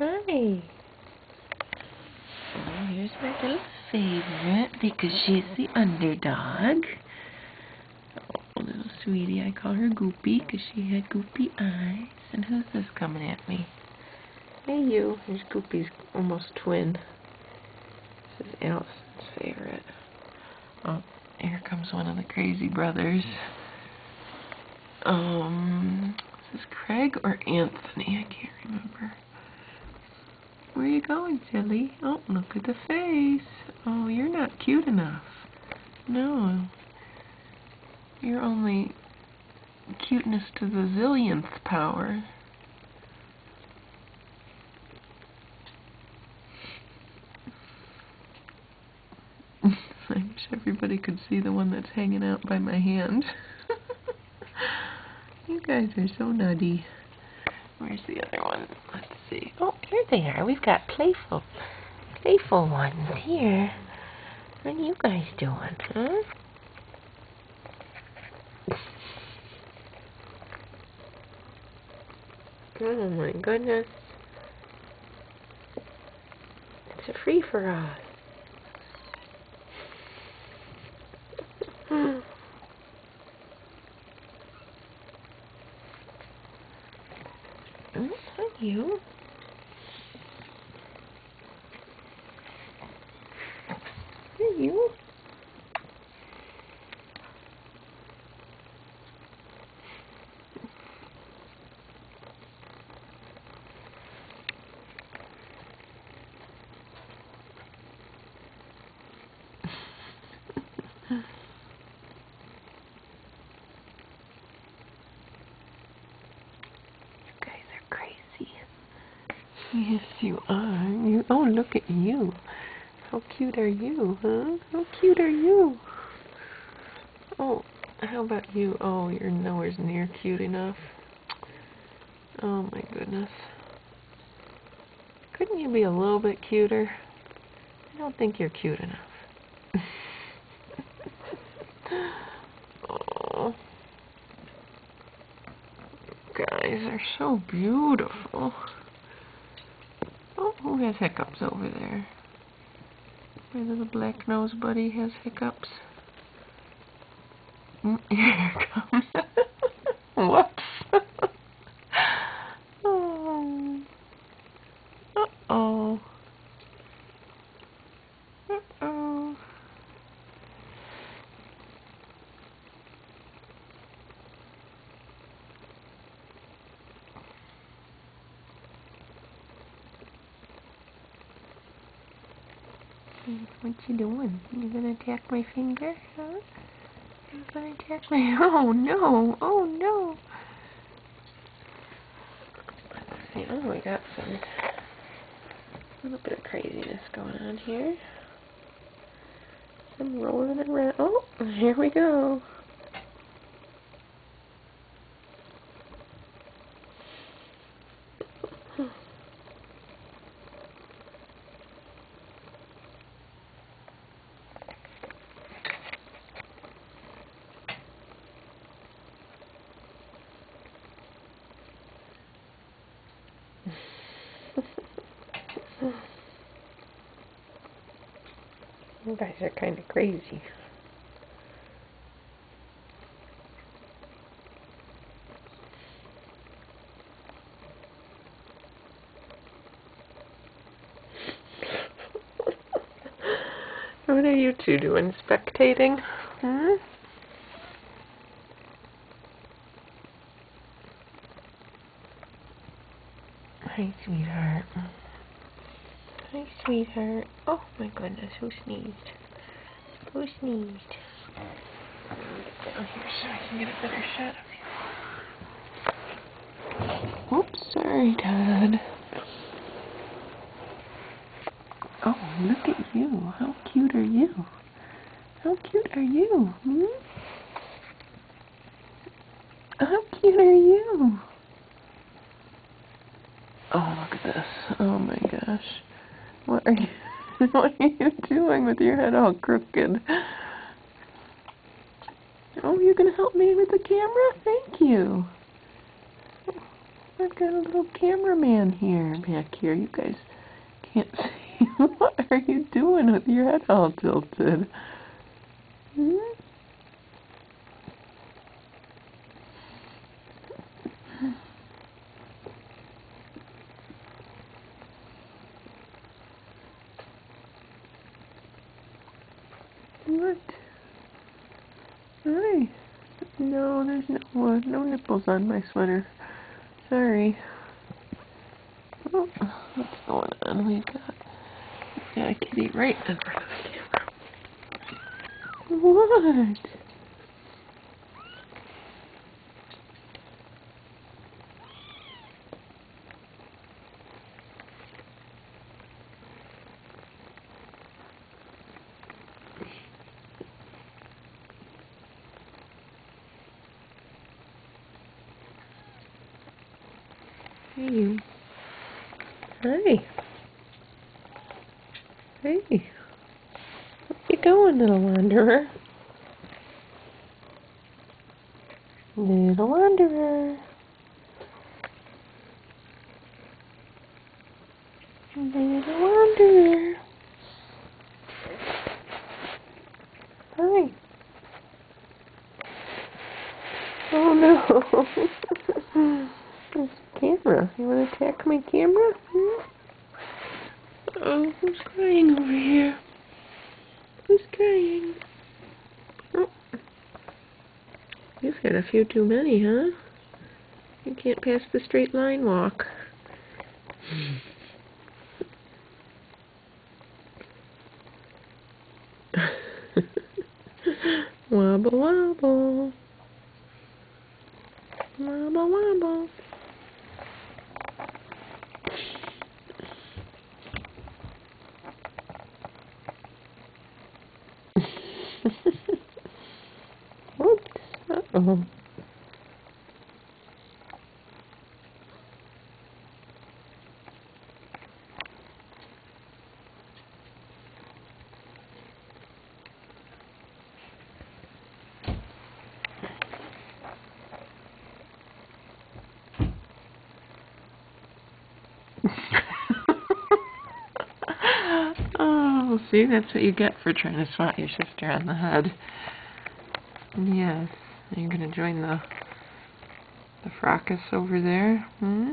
Hi. Oh, here's my little favorite because she's the underdog. Oh, little sweetie. I call her Goopy because she had goopy eyes. And who's this coming at me? Hey, you. Here's Goopy's almost twin. This is Allison's favorite. Oh, here comes one of the crazy brothers. Is this Craig or Anthony? I can't remember. Where are you going, silly? Oh, look at the face. Oh, you're not cute enough. No. You're only cuteness to the zillionth power. I wish everybody could see the one that's hanging out by my hand. You guys are so nutty. Where's the other one? Let's see. Oh, here they are. We've got playful ones here. What are you guys doing, huh? Oh my goodness. It's a free for us. Hi, you. Hi, you. Yes, you are. Oh, look at you. How cute are you, huh? How cute are you? Oh, how about you? Oh, you're nowhere near cute enough. Oh, my goodness. Couldn't you be a little bit cuter? I don't think you're cute enough. Oh, guys are so beautiful. Oh, who has hiccups over there? My little black nose buddy has hiccups. Here it comes. Whoops. Oh. Uh-oh. Uh-oh. What you doing? You gonna attack my finger, huh? You gonna attack my... Oh, no! Oh, no! Let's see. Oh, we got a little bit of craziness going on here. I'm rolling around. Oh, here we go. You guys are kind of crazy. What are you two doing? Spectating? Hmm? Hi, sweetheart. Hi, sweetheart. Oh, my goodness. Who sneezed? Who sneezed? I'm going to get down here so I can get a better shot of you. Oops, sorry, Todd. Oh, look at you. How cute are you? How cute are you? Hmm? How cute are you? Oh, look at this. Oh my gosh. What are you what are you doing with your head all crooked? Oh, you're gonna help me with the camera? Thank you. I've got a little cameraman back here. You guys can't see. What are you doing with your head all tilted? Hmm? What? Hi. No, there's no nipples on my sweater. Sorry. Oh, what's going on? We've got a kitty right in front of the camera. What? Hey. Hi. Hey. Where you going, little wanderer? Little wanderer. Little wanderer. Hi. Oh no. This camera. You want to attack my camera? Hmm? Oh, who's crying over here? Who's crying? Oh. You've had a few too many, huh? You can't pass the straight line walk. Wobble wobble. Wobble wobble. Oops. Uh-oh. Oh, see, that's what you get for trying to swat your sister on the head. Yes, are you going to join the fracas over there? Hmm?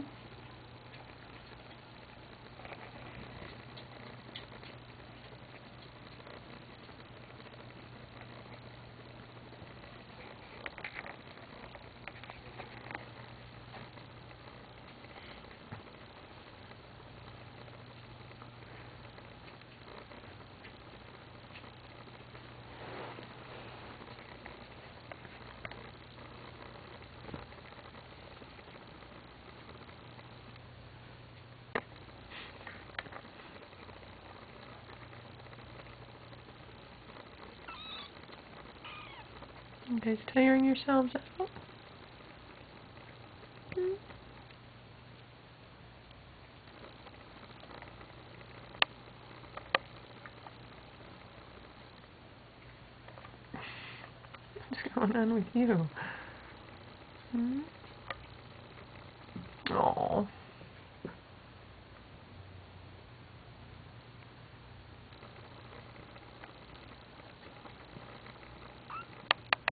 You guys tiring yourselves out? Hmm? What's going on with you? Hmm?